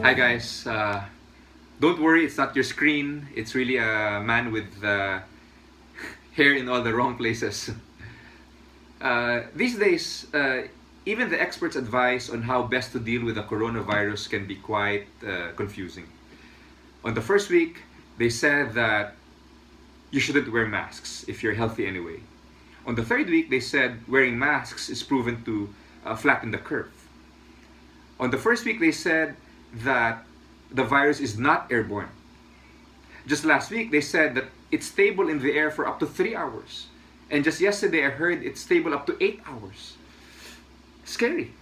Hi guys, don't worry, it's not your screen. It's really a man with hair in all the wrong places. These days, even the experts' advice on how best to deal with the coronavirus can be quite confusing. On the first week, they said that you shouldn't wear masks if you're healthy anyway. On the third week, they said wearing masks is proven to flatten the curve. On the first week, they said that the virus is not airborne. Just last week, they said that it's stable in the air for up to 3 hours. And just yesterday, I heard it's stable up to 8 hours. Scary.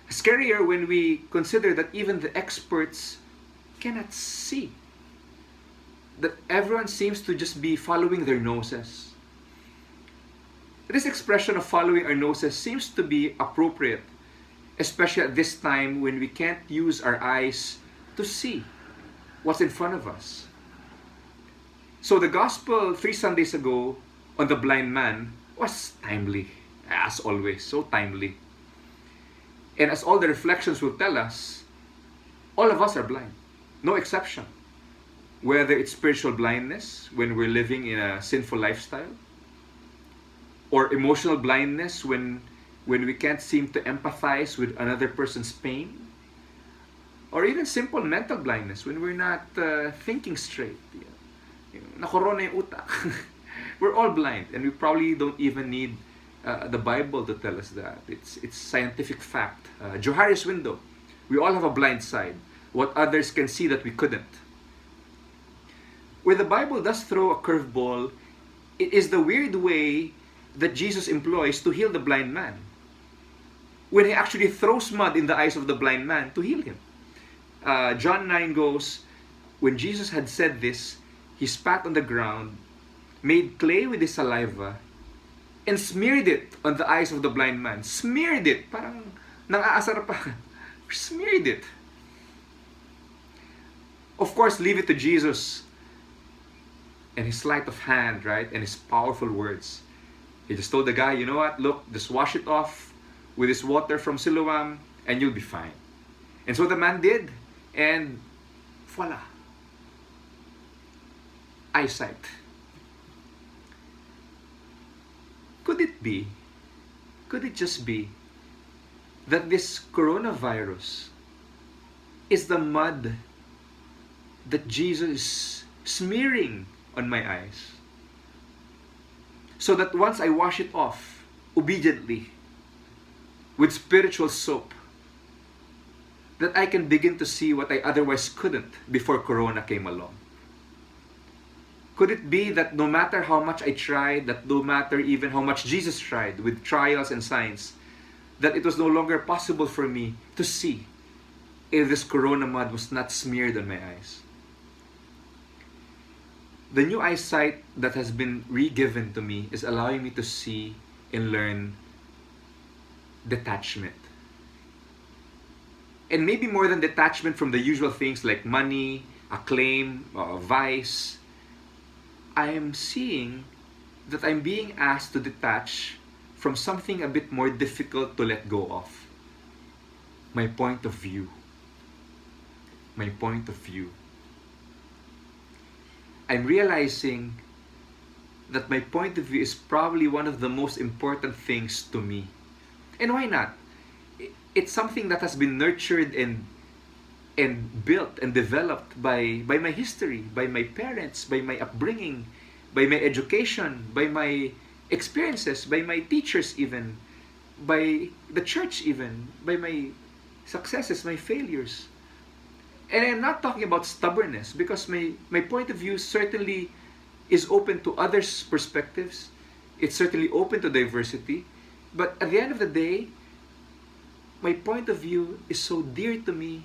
Scarier when we consider that even the experts cannot see. That everyone seems to just be following their noses. This expression of following our noses seems to be appropriate, especially at this time when we can't use our eyes to see what's in front of us. So the gospel 3 Sundays ago on the blind man was timely, as always, so timely. And as all the reflections will tell us, all of us are blind, no exception. Whether it's spiritual blindness when we're living in a sinful lifestyle, or emotional blindness when we can't seem to empathize with another person's pain, or even simple mental blindness when we're not thinking straight. Nakorona yung utak. We're all blind, and we probably don't even need the Bible to tell us that. It's scientific fact. Johari's window. We all have a blind side. What others can see that we couldn't. Where the Bible does throw a curveball, it is the weird way that Jesus employs to heal the blind man. When he actually throws mud in the eyes of the blind man to heal him. John 9 goes, when Jesus had said this, he spat on the ground, made clay with his saliva, and smeared it on the eyes of the blind man. Smeared it. Parang nang-aasar pa. Smeared it. Of course, leave it to Jesus and his sleight of hand, right? And his powerful words. He just told the guy, you know what? Look, just wash it off with this water from Siloam and you'll be fine. And so the man did. And voila. Eyesight. Could it just be that this coronavirus is the mud that Jesus is smearing on my eyes? So that once I wash it off obediently with spiritual soap, that I can begin to see what I otherwise couldn't before Corona came along. Could it be that no matter how much I tried, that no matter even how much Jesus tried with trials and signs, that it was no longer possible for me to see if this Corona mud was not smeared on my eyes? The new eyesight that has been re-given to me is allowing me to see and learn detachment. And maybe more than detachment from the usual things like money, acclaim, vice, I am seeing that I'm being asked to detach from something a bit more difficult to let go of. My point of view. My point of view. I'm realizing that my point of view is probably one of the most important things to me. And why not? It's something that has been nurtured and built and developed by my history, by my parents, by my upbringing, by my education, by my experiences, by my teachers even, by the church even, by my successes, my failures. And I'm not talking about stubbornness, because my point of view certainly is open to others' perspectives. It's certainly open to diversity. But at the end of the day, my point of view is so dear to me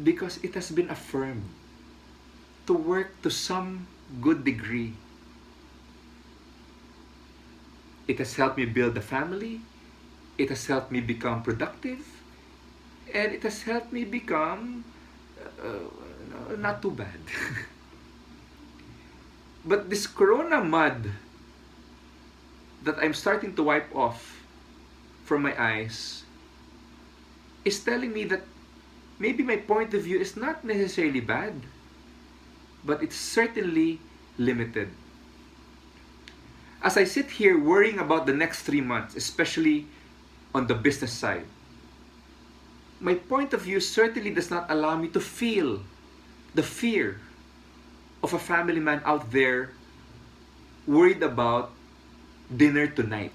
because it has been affirmed to work to some good degree. It has helped me build a family. It has helped me become productive. And it has helped me become not too bad. But this Corona mud that I'm starting to wipe off from my eyes is telling me that maybe my point of view is not necessarily bad, but it's certainly limited. As I sit here worrying about the next 3 months, especially on the business side, my point of view certainly does not allow me to feel the fear of a family man out there worried about dinner tonight.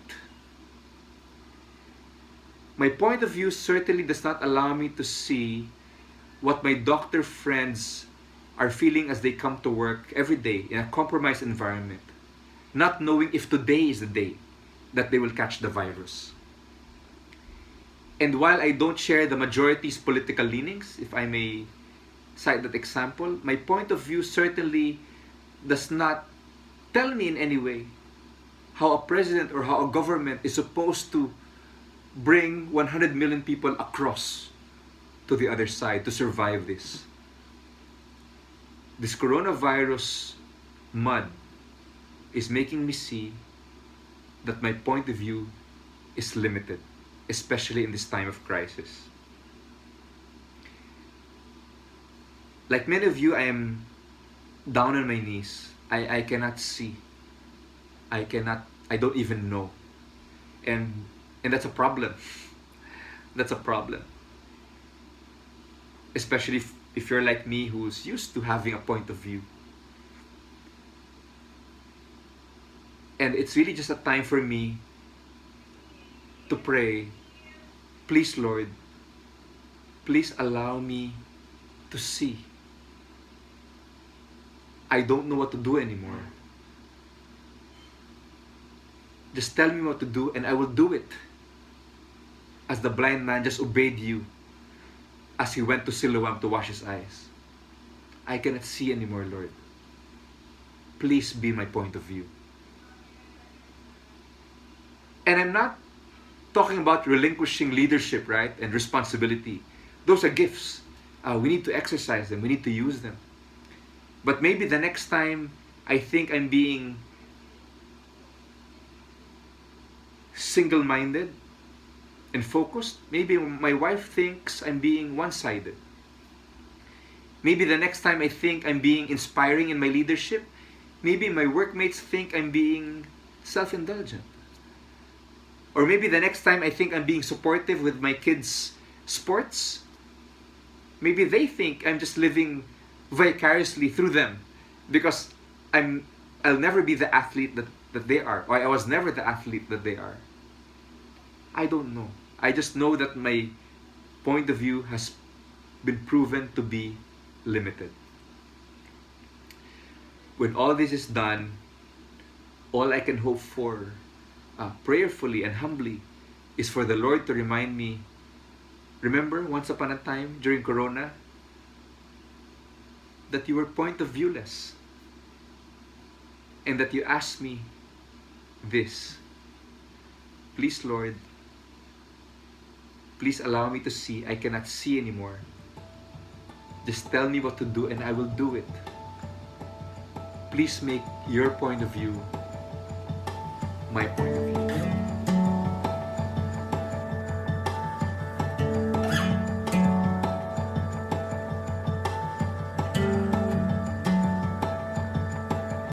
My point of view certainly does not allow me to see what my doctor friends are feeling as they come to work every day in a compromised environment, not knowing if today is the day that they will catch the virus. And while I don't share the majority's political leanings, if I may cite that example, my point of view certainly does not tell me in any way how a president or how a government is supposed to bring 100 million people across to the other side to survive this. This coronavirus mud is making me see that my point of view is limited, especially in this time of crisis. Like many of you, I am down on my knees. I cannot see. I don't even know. And that's a problem. That's a problem. Especially if you're like me, who's used to having a point of view. And it's really just a time for me to pray, please Lord, please allow me to see. I don't know what to do anymore. Just tell me what to do and I will do it. As the blind man just obeyed you as he went to Siloam to wash his eyes. I cannot see anymore, Lord. Please be my point of view. And I'm not talking about relinquishing leadership, right? And responsibility. Those are gifts. We need to exercise them. We need to use them. But maybe the next time I think I'm being single-minded and focused, maybe my wife thinks I'm being one-sided. Maybe the next time I think I'm being inspiring in my leadership, maybe my workmates think I'm being self-indulgent. Or maybe the next time I think I'm being supportive with my kids' sports, maybe they think I'm just living vicariously through them because I'll never be the athlete that they are, or I was never the athlete that they are. I don't know. I just know that my point of view has been proven to be limited. When all this is done, all I can hope for, prayerfully and humbly, is for the Lord to remind me, remember once upon a time during Corona, that you were point of viewless and that you asked me this. Please, Lord, please allow me to see. I cannot see anymore. Just tell me what to do and I will do it. Please make your point of view my point of view.